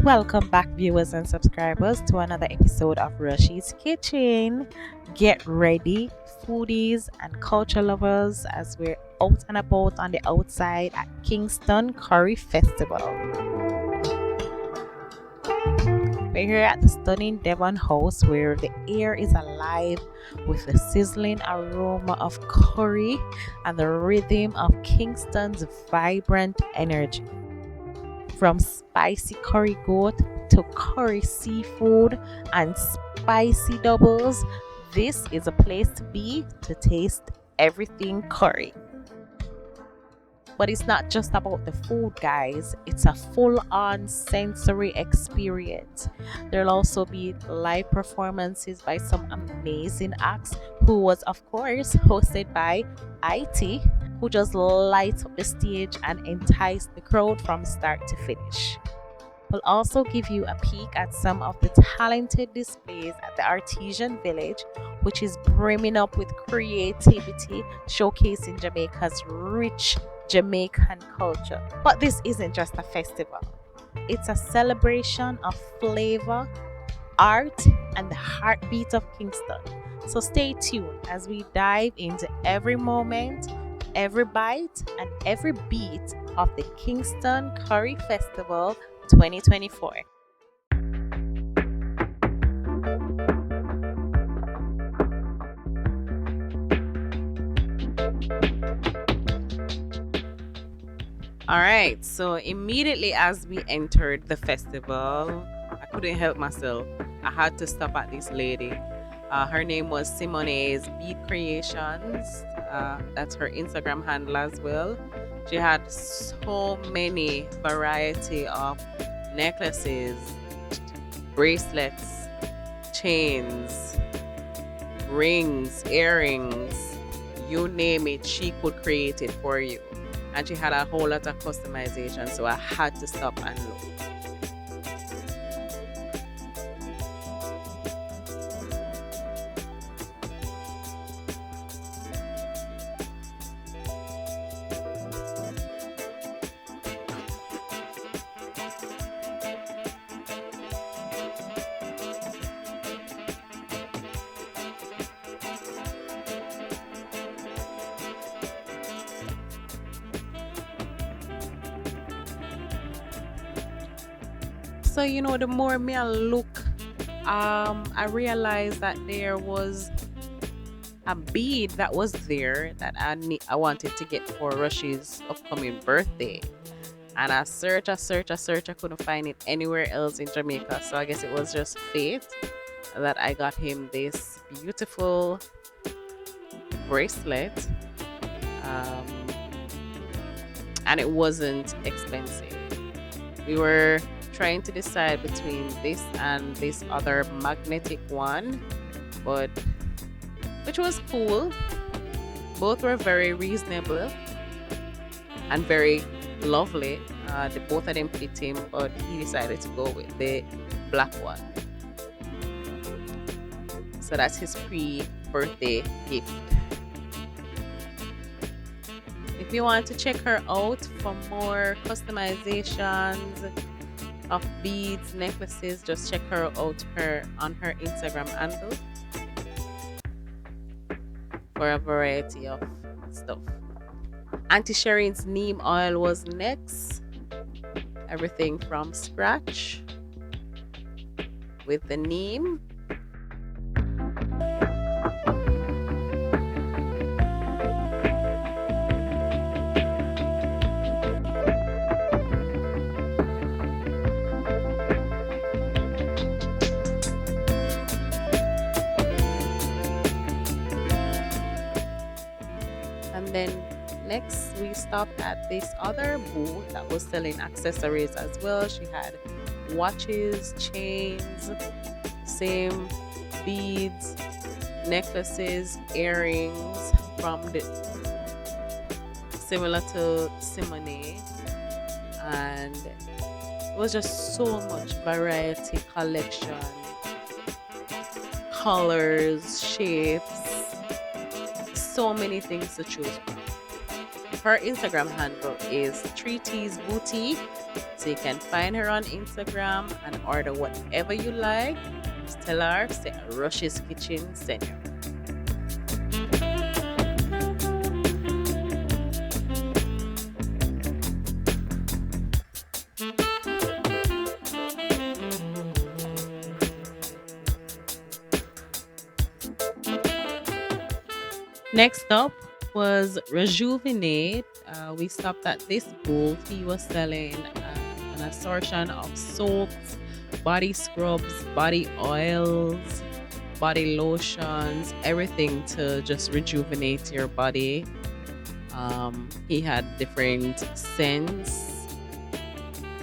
Welcome back, viewers and subscribers, to another episode of RUSHIE'S Kitchen. Get ready, foodies and culture lovers, as we're out and about on the outside at Kingston Curry Festival. We're here at the stunning Devon House, where the air is alive with the sizzling aroma of curry and the rhythm of Kingston's vibrant energy. From spicy curry goat to curry seafood and spicy doubles, this is a place to be to taste everything curry. But it's not just about the food, guys. It's a full-on sensory experience. There'll also be live performances by some amazing acts, who was, of course, hosted by IT, who just lights up the stage and entice the crowd from start to finish. We'll also give you a peek at some of the talented displays at the Artesian Village, which is brimming up with creativity, showcasing Jamaica's rich Jamaican culture. But this isn't just a festival. It's a celebration of flavor, art, and the heartbeat of Kingston. So stay tuned as we dive into every moment, every bite, and every beat of the Kingston Curry Festival 2024. All right, so immediately as we entered the festival, I couldn't help myself. I had to stop at this lady. Her name was Simone's Bead Creations. That's her Instagram handle as well. She had so many variety of necklaces, bracelets, chains, rings, earrings, you name it, she could create it for you. And she had a whole lot of customization, so I had to stop and look. So the more me I look, I realized that there was a bead that was there that I wanted to get for Rushie's upcoming birthday, and I searched, I couldn't find it anywhere else in Jamaica. So I guess it was just fate that I got him this beautiful bracelet, and it wasn't expensive. We were trying to decide between this and this other magnetic one, but which was cool. Both were very reasonable and very lovely. Both of them fit him, but he decided to go with the black one. So that's his pre-birthday gift. If you want to check her out for more customizations of beads, necklaces, just check her out on her Instagram handle for a variety of stuff. Auntie Sherin's neem oil was next. Everything from scratch with the neem. And then next we stopped at this other booth that was selling accessories as well. She had watches, chains, same beads, necklaces, earrings from the similar to Simone, and it was just so much variety, collection, colors, shapes, so many things to choose from. her Instagram handle is 3T's Boutique. So you can find her on Instagram and order whatever you like. Just tell her, say Rushie's Kitchen send you. Next up was Rejuvenate. We stopped at this booth. He was selling an assortment of soaps, body scrubs, body oils, body lotions, everything to just rejuvenate your body. He had different scents.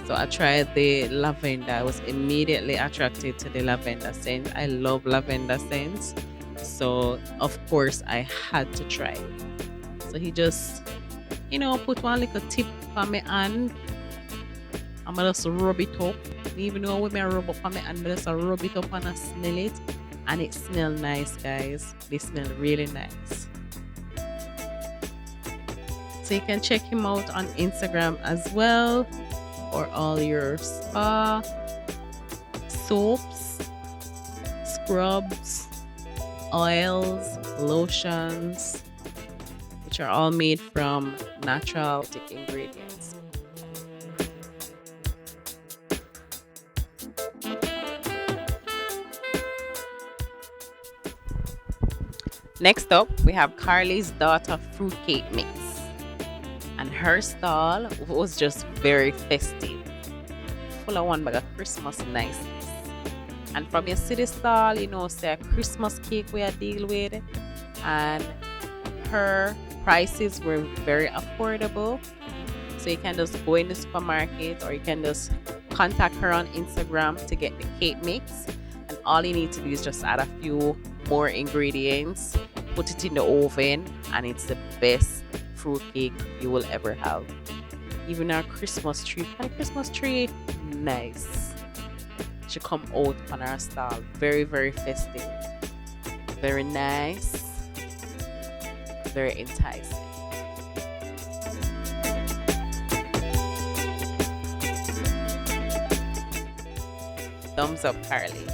So I tried the lavender. I was immediately attracted to the lavender scent. I love lavender scents. So of course I had to try it. So he just, put one little tip on my hand. I'm gonna just rub it up. Even though when I rub up on my hand, I just rub it up and I smell it. And it smells nice, guys. They smell really nice. So you can check him out on Instagram as well for all your spa, soaps, scrubs, oils, lotions, which are all made from natural ingredients. Next up, we have Carly's Daughter Fruitcake Mix. And her stall was just very festive. Full of one bag of Christmas niceness. And from your city stall, say a Christmas cake we are deal with. And her prices were very affordable. So you can just go in the supermarket or you can just contact her on Instagram to get the cake mix. And all you need to do is just add a few more ingredients, put it in the oven, and it's the best fruit cake you will ever have. Even our Christmas tree, nice. She come out on our stall, very, very festive, very nice, very enticing. Thumbs up, Carly.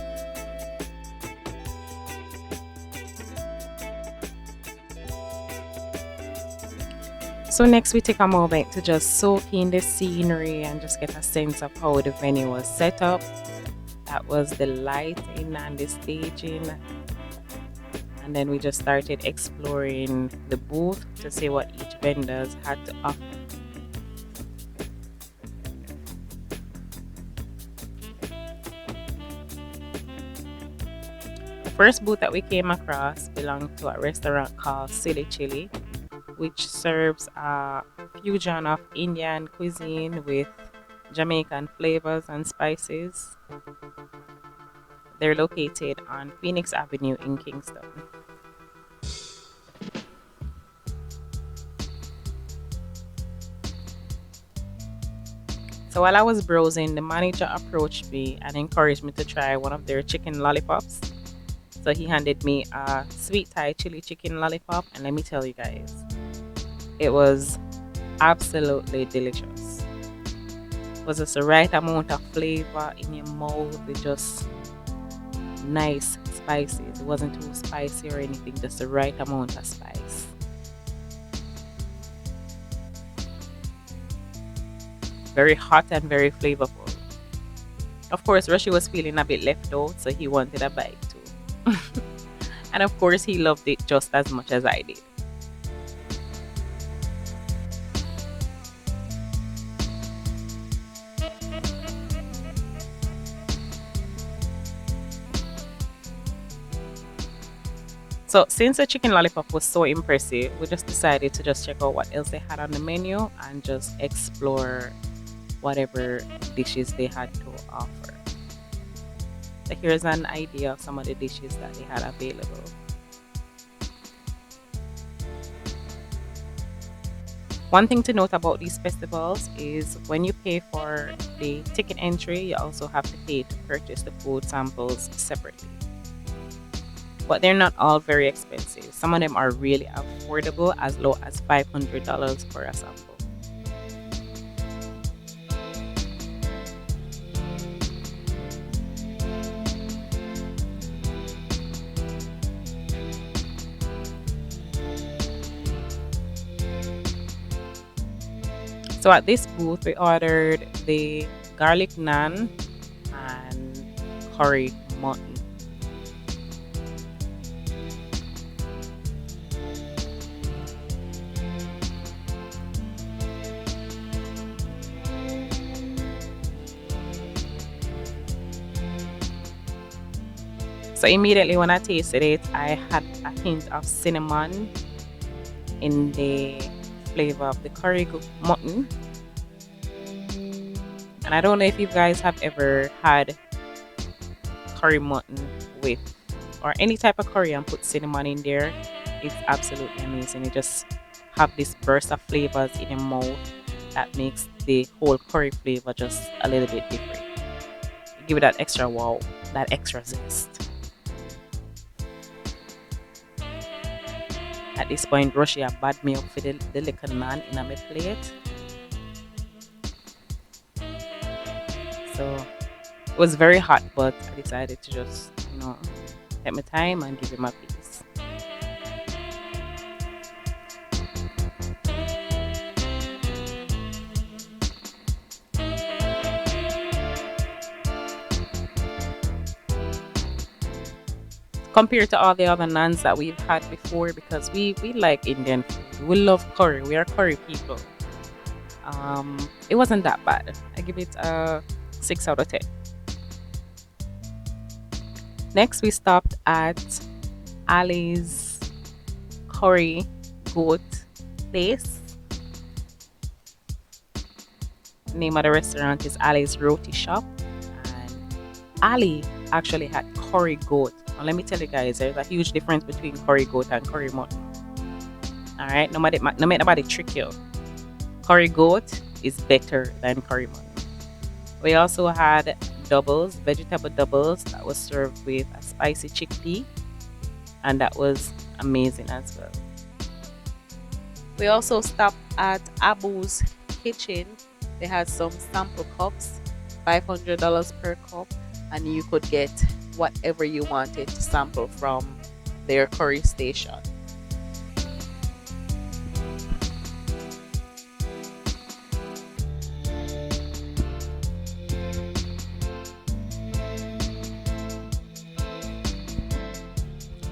So next we take a moment to just soak in the scenery and just get a sense of how the venue was set up. That was the lighting and the staging. And then we just started exploring the booth to see what each vendors had to offer. The first booth that we came across belonged to a restaurant called Silly Chili, which serves a fusion of Indian cuisine with Jamaican flavors and spices. They're located on Phoenix Avenue in Kingston. So while I was browsing, the manager approached me and encouraged me to try one of their chicken lollipops. So he handed me a sweet Thai chili chicken lollipop, and let me tell you guys, it was absolutely delicious. It was just the right amount of flavor in your mouth with just nice spices. It wasn't too spicy or anything, just the right amount of spice. Very hot and very flavorful. Of course, Rushie was feeling a bit left out, so he wanted a bite too. And of course, he loved it just as much as I did. So since the chicken lollipop was so impressive, we just decided to just check out what else they had on the menu and just explore whatever dishes they had to offer. So here's an idea of some of the dishes that they had available. One thing to note about these festivals is when you pay for the ticket entry, you also have to pay to purchase the food samples separately. but they're not all very expensive. Some of them are really affordable, as low as $500 for a sample. So at this booth, we ordered the garlic naan and curry mutton. So immediately when I tasted it, I had a hint of cinnamon in the flavor of the curry mutton. And I don't know if you guys have ever had curry mutton with, or any type of curry and put cinnamon in there. It's absolutely amazing. It just have this burst of flavors in your mouth that makes the whole curry flavor just a little bit different. Give it that extra wow, that extra zest. At this point, Rushie bad me up for the little naan in my plate. So it was very hot, but I decided to just, take my time and give him a piece. Compared to all the other naans that we've had before, because we like Indian food. We love curry. We are curry people. It wasn't that bad. I give it a 6 out of 10. Next, we stopped at Ali's curry goat place. The name of the restaurant is Ali's Roti Shop, and Ali actually had curry goat. Now, let me tell you guys, there's a huge difference between curry goat and curry mutton. All right, no make nobody trick you. Curry goat is better than curry mutton. We also had doubles, vegetable doubles, that was served with a spicy chickpea, and that was amazing as well. We also stopped at Abu's Kitchen. They had some sample cups, $500 per cup, and you could get whatever you wanted to sample from their curry station.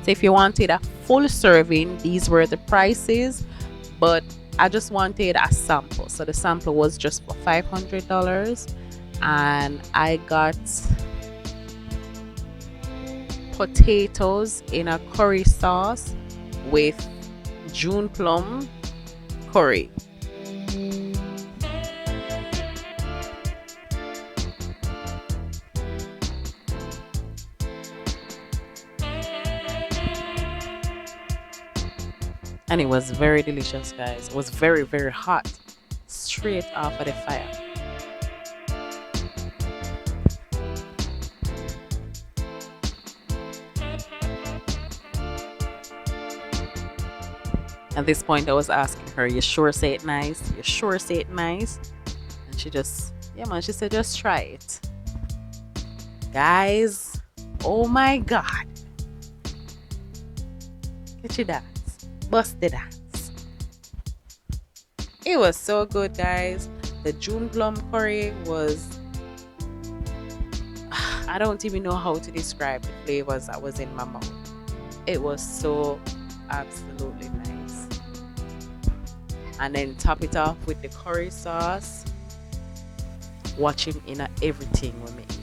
So if you wanted a full serving, these were the prices, but I just wanted a sample. So the sample was just for $500, and I got potatoes in a curry sauce with June plum curry. And it was very delicious, guys. It was very, very hot, straight off of the fire. At this point, I was asking her, "You sure say it nice? You sure say it nice?" And she just, yeah, man, she said, "Just try it." Guys, oh my God. Get you that. Busted dance. It was so good, guys. The June plum curry was, I don't even know how to describe the flavors that was in my mouth. It was so absolutely nice. And then top it off with the curry sauce. Watch him in everything when we eat.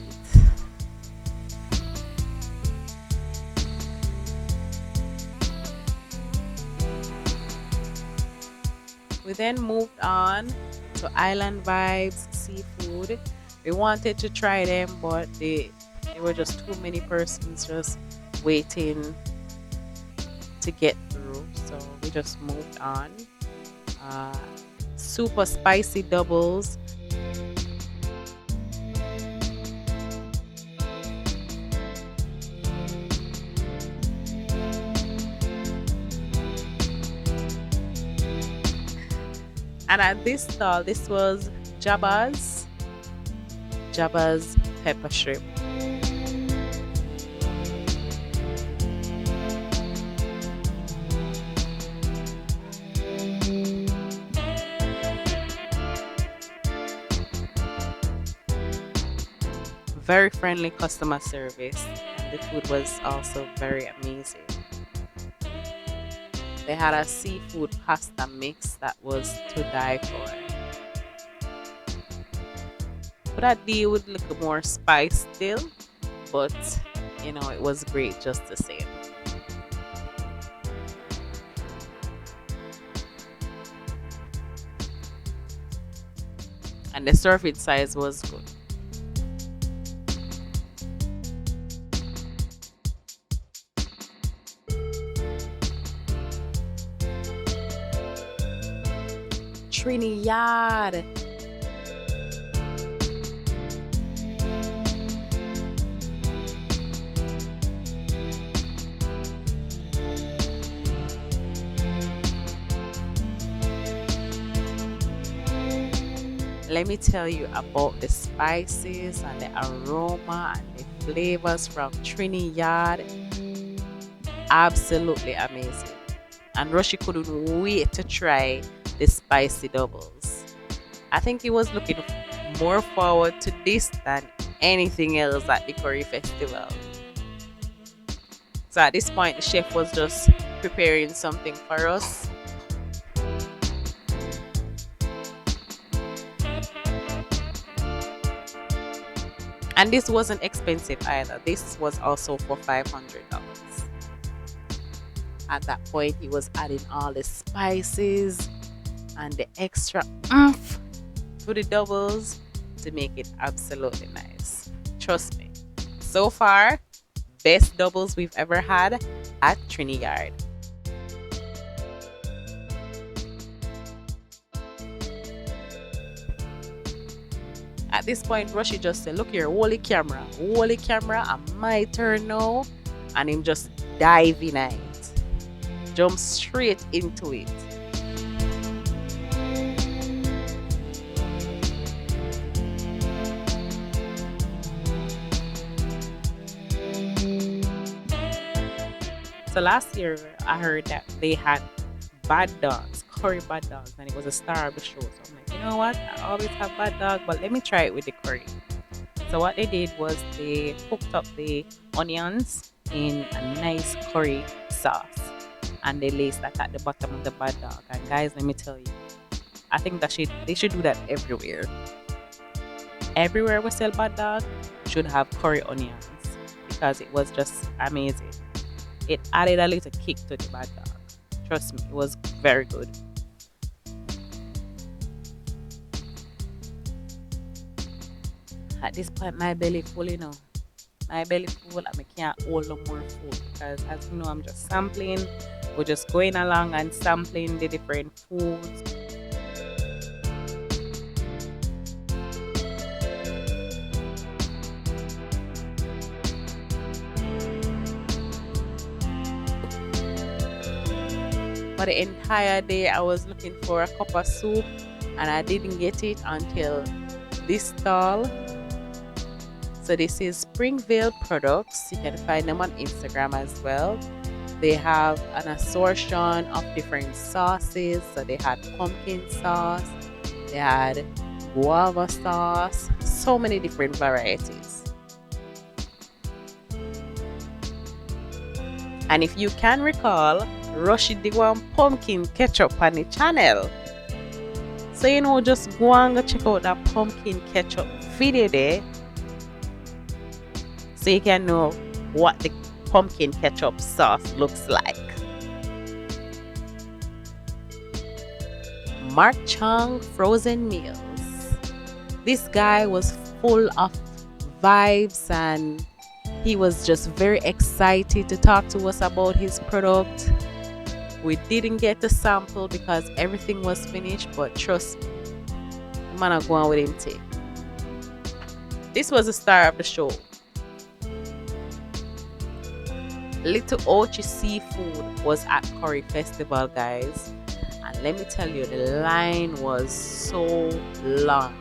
We then moved on to Island Vibes Seafood. We wanted to try them, but there were just too many persons just waiting to get through, so we just moved on. Super spicy doubles. And at this stall, this was Jabba's pepper shrimp. Very friendly customer service, and the food was also very amazing. They had a seafood pasta mix that was to die for. But I deal with a little more spice still, but it was great just the same. And the serving size was good. Trinidad. Let me tell you about the spices and the aroma and the flavors from Trinidad. Absolutely amazing. And Roshi couldn't wait to try the spicy doubles. I think he was looking more forward to this than anything else at the Curry Festival. So at this point, the chef was just preparing something for us. And this wasn't expensive either. This was also for $500. At that point, he was adding all the spices and the extra oomph to the doubles to make it absolutely nice. Trust me. So far, best doubles we've ever had at Trinidad. At this point, Rushy just said, "Look here, holy camera, and my turn now." And him just dive in it. Jump straight into it. So last year, I heard that they had bad dogs, curry bad dogs, and it was a star of the show. So I'm like, you know what? I always have bad dog, but let me try it with the curry. So what they did was they cooked up the onions in a nice curry sauce, and they laced that at the bottom of the bad dog. And guys, let me tell you, I think that they should do that everywhere. Everywhere we sell bad dog should have curry onions, because it was just amazing. It added a little kick to the bad dog. Trust me, it was very good. At this point, my belly full, My belly full, and I can't hold no more food, because as you know, I'm just sampling. We're just going along and sampling the different foods. For the entire day, I was looking for a cup of soup, and I didn't get it until this stall. So this is Springvale Products. You can find them on Instagram as well. They have an assortment of different sauces. So they had pumpkin sauce, they had guava sauce, so many different varieties. And if you can recall, Rushi did one pumpkin ketchup on the channel. So just go and go check out that pumpkin ketchup video there, so you can know what the pumpkin ketchup sauce looks like. Mark Chung Frozen Meals. This guy was full of vibes, and he was just very excited to talk to us about his product. We didn't get the sample because everything was finished, but trust me, I'm gonna go on with him too. This was the star of the show. Little Ochi Seafood was at Curry Festival, guys. And let me tell you, the line was so long.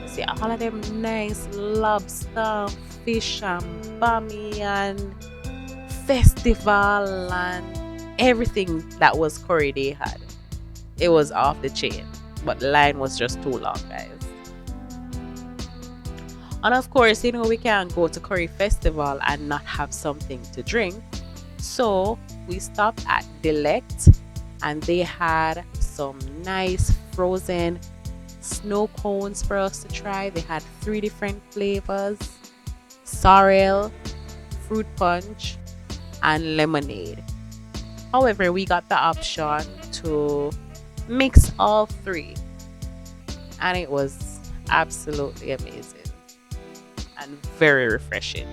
See, all of them nice lobster, fish, and bami, and festival, and everything that was curry they had. It was off the chain, but the line was just too long, guys. And of course, you know, we can't go to Curry Festival and not have something to drink. So we stopped at Delect, and they had some nice frozen snow cones for us to try. They had 3 different flavors: sorrel, fruit punch, and lemonade. However, we got the option to mix all 3, and it was absolutely amazing and very refreshing.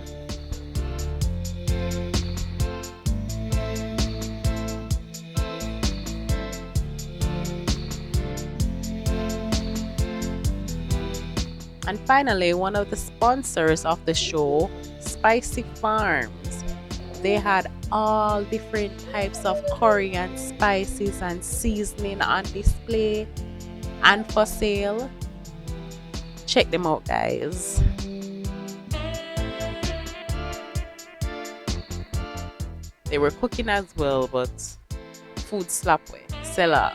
And finally, one of the sponsors of the show, Spicy Farms. They had all different types of curry and spices and seasoning on display and for sale. Check them out, guys. They were cooking as well, but food slap way. Sell out.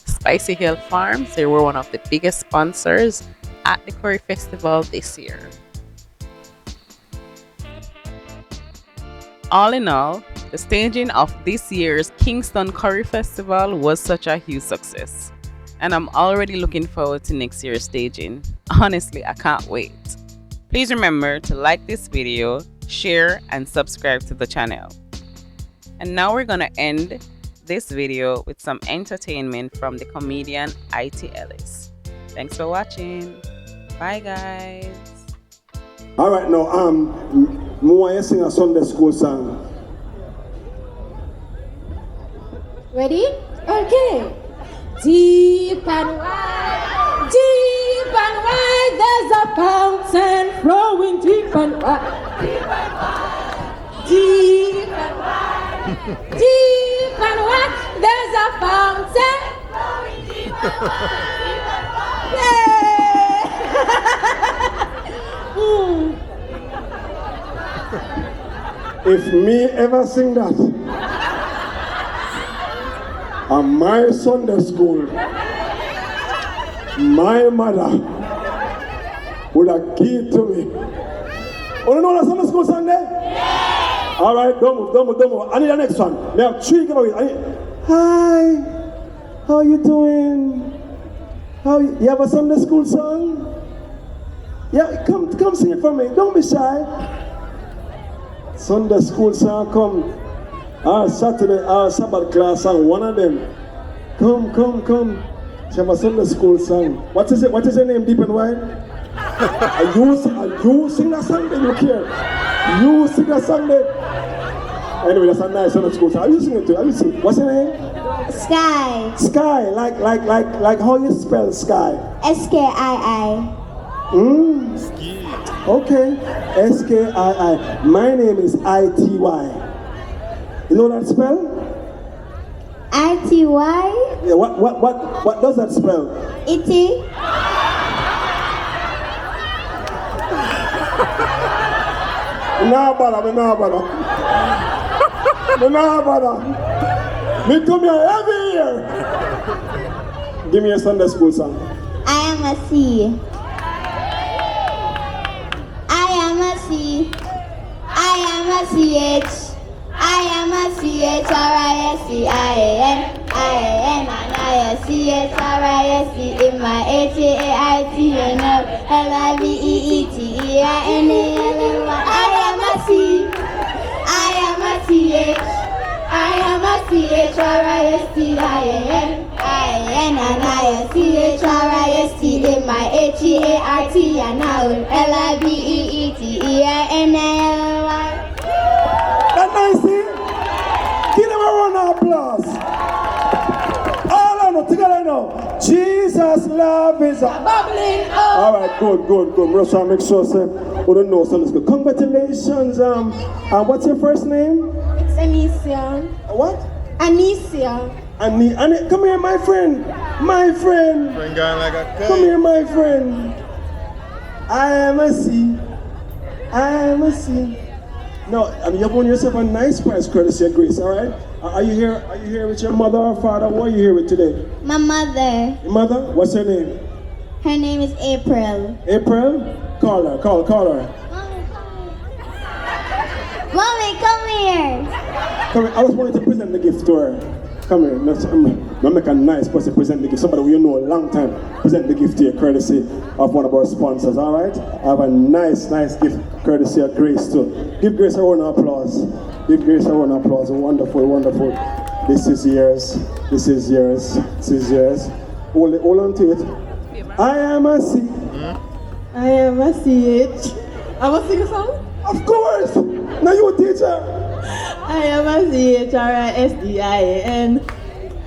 Spicy Hill Farms, they were one of the biggest sponsors at the Curry Festival this year. All in all, the staging of this year's Kingston Curry Festival was such a huge success, and I'm already looking forward to next year's staging. Honestly, I can't wait. Please remember to like this video, share, and subscribe to the channel. And now we're gonna end this video with some entertainment from the comedian IT Ellis. Thanks for watching. Bye, guys. All right, now want to sing a Sunday school song. Ready? Okay. Deep and wide, there's a fountain flowing deep and wide, deep and wide, deep and wide, there's a fountain flowing deep and wide, If me ever sing that, on my Sunday school, my mother would have given to me. Oh, you know that Sunday school Sunday? Yeah. All right, don't move. I need the next one. We have 3 giveaways. Hi, how you doing? You have a Sunday school song? Yeah, come sing it for me. Don't be shy. Sunday school song, come. Our Saturday, our Sabbath class song, one of them. Come. She have a Sunday school song. What is it? What is her name, Deep and Wide? Are you sing that song? Then you care. You sing that song then. Anyway, that's a nice Sunday school song. Are you singing too? Are you singing? What's her name? Sky. Sky, like how you spell sky? Skii. Okay. Skii. My name is ITY. You know that spell? ITY? Yeah, what does that spell? Iti. No bother. Me come here every year. Give me a Sunday school song. I am a sea. I am a sea. I am a CH. I am a CHRISCIAN, and I a CHRISC in my HAITN LIVEETEINALY. I am a C. I am a CH. I am a CHRISTIAN, and I a CHRIST in my HEART and LIVEETEINALY. That nice thing? Give them a round of applause. All of them together in now. Jesus love is bubbling up. all right, good. Let's try to make sure, sir. We don't know something's good. Congratulations. What's your first name? It's Anicia. What? Anicia. Come here, my friend. My friend. Bring on like a Come here, my friend. I am a C. No, you've won yourself a nice prize, courtesy of Grace, all right? Are you here with your mother or father? What are you here with today? My mother. Your mother? What's her name? Her name is April. April? Call her. Mommy, come here. Come here. I just wanted to present the gift to her. Come here. Now make a nice person present the gift. Somebody who you know a long time. Present the gift to you, courtesy of one of our sponsors, all right? I have a nice gift, courtesy of Grace too. Give Grace a round of applause. Wonderful. This is yours. Hold on to it. I am a C. I am a CH. I must sing a song? Of course. Now you teacher. I am a CHRISDIAN.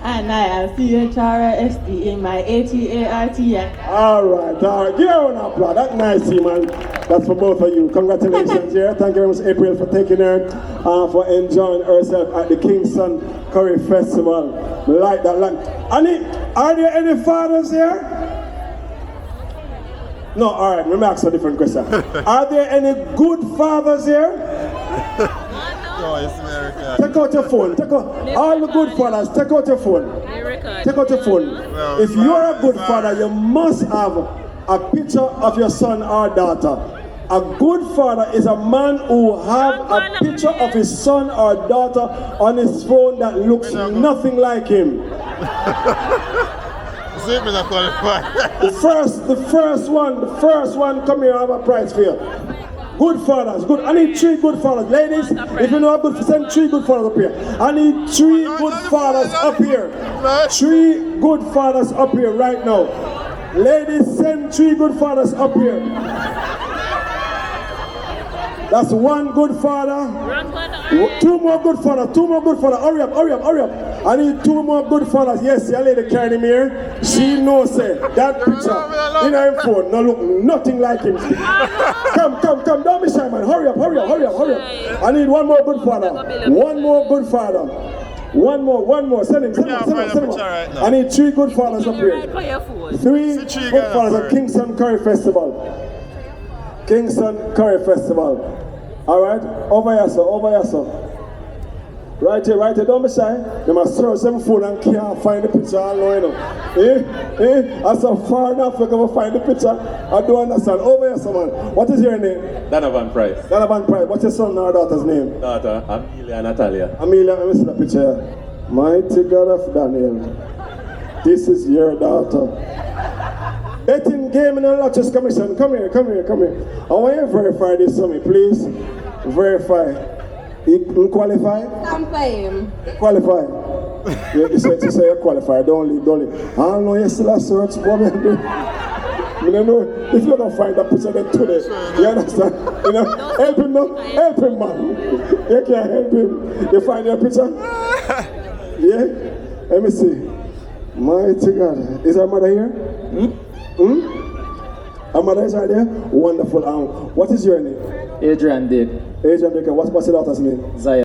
And I am CHRSD in my ATARTI. All right. Give her an applause. That's nice, man. That's for both of you. Congratulations here. Thank you very much, April, for taking her, for enjoying herself at the Kingston Curry Festival. Like that. Annie, are there any fathers here? No, all right. Let me ask a different question. Are there any good fathers here? No, it's America. Take out your phone. All the good fathers, take out your phone. Take out your phone. If you're a good father, you must have a picture of your son or daughter. A good father is a man who have a picture of his son or daughter on his phone that looks nothing like him. The first one, come here, I have a prize for you. Good fathers, good. I need 3 good fathers. Ladies, if you know a good, send 3 good fathers up here. I need 3 good fathers up here. 3 good fathers up here right now. Ladies, send 3 good fathers up here. That's 1 good father. 2 more good fathers. Hurry up. I need 2 more good fathers. Yes, your lady carrying him here. She knows that picture in her phone. No look nothing like him. Come. Don't be shy, man. Hurry up. I need 1 more good father. 1 more good father. One more. Send him. I need 3 good fathers up here. 3 good fathers at Kingston Curry Festival. All right, over here, sir. Right here, don't be shy. They must search them phone and can't find the picture alone, I'm so far enough to go find the picture. I don't understand. Over here, someone. What is your name? Donovan Price. What's your son or daughter's name? Daughter, Amelia Natalia. Amelia, let me see the picture. Mighty God of Daniel. This is your daughter. Betting Gaming and Lotteries Commission. Come here. I want you to verify this for me, please. Verify. You qualify? Qualify. You say you qualify. Don't leave. I don't know you still a search. What we do? I don't know if you're gonna find that picture then today. You understand? Help him now. Help him, man. You can't help him. You find your picture? Yeah? Let me see. Mighty God. Is our mother here? Our mother is right there? Wonderful. What is your name? Adrian did. What's your daughter's name? Zaya.